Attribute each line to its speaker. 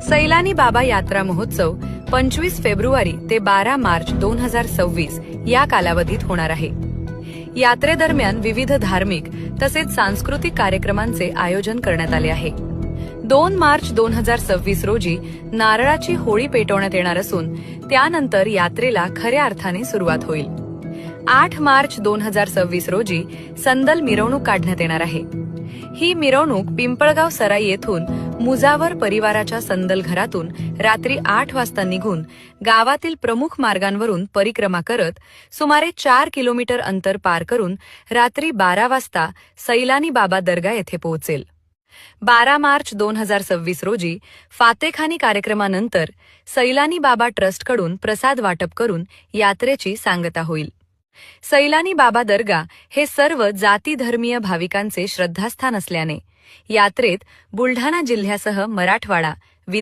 Speaker 1: सैलानी बाबा यात्रा महोत्सव 25 फेब्रुवारी ते 12 मार्च 2026 या कालावधीत होणार आहे। यात्रेदरम्यान विविध धार्मिक तसेच सांस्कृतिक कार्यक्रमांचे आयोजन करण्यात आले आहे। 2 मार्च 2026 रोजी नारळाची होळी पेटवण्यात येणार असून त्यानंतर यात्रेला खऱ्या अर्थाने सुरुवात होईल। 8 मार्च 2026 रोजी संदल मिरवणूक काढण्यात येणार आहे। ही मिरवणूक पिंपळगाव सराई येथून मुजावर परिवाराच्या संदल घरातून रात्री 8 वाजता निघून गावातील प्रमुख मार्गांवरून परिक्रमा करत सुमारे 4 किलोमीटर अंतर पार करून रात्री 12 वाजता सैलानी बाबा दर्गा येथे पोहोचेल। 12 मार्च 2026 रोजी फातेखानी कार्यक्रमानंतर सैलानी बाबा ट्रस्टकडून प्रसाद वाटप करून यात्रेची सांगता होईल। सैलानी बाबा दर्गा हे सर्व जाती धर्मीय भाविकांचे श्रद्धास्थान असल्याने यात्रेत बुलढाणा जिल्ह्यासह मराठवाडा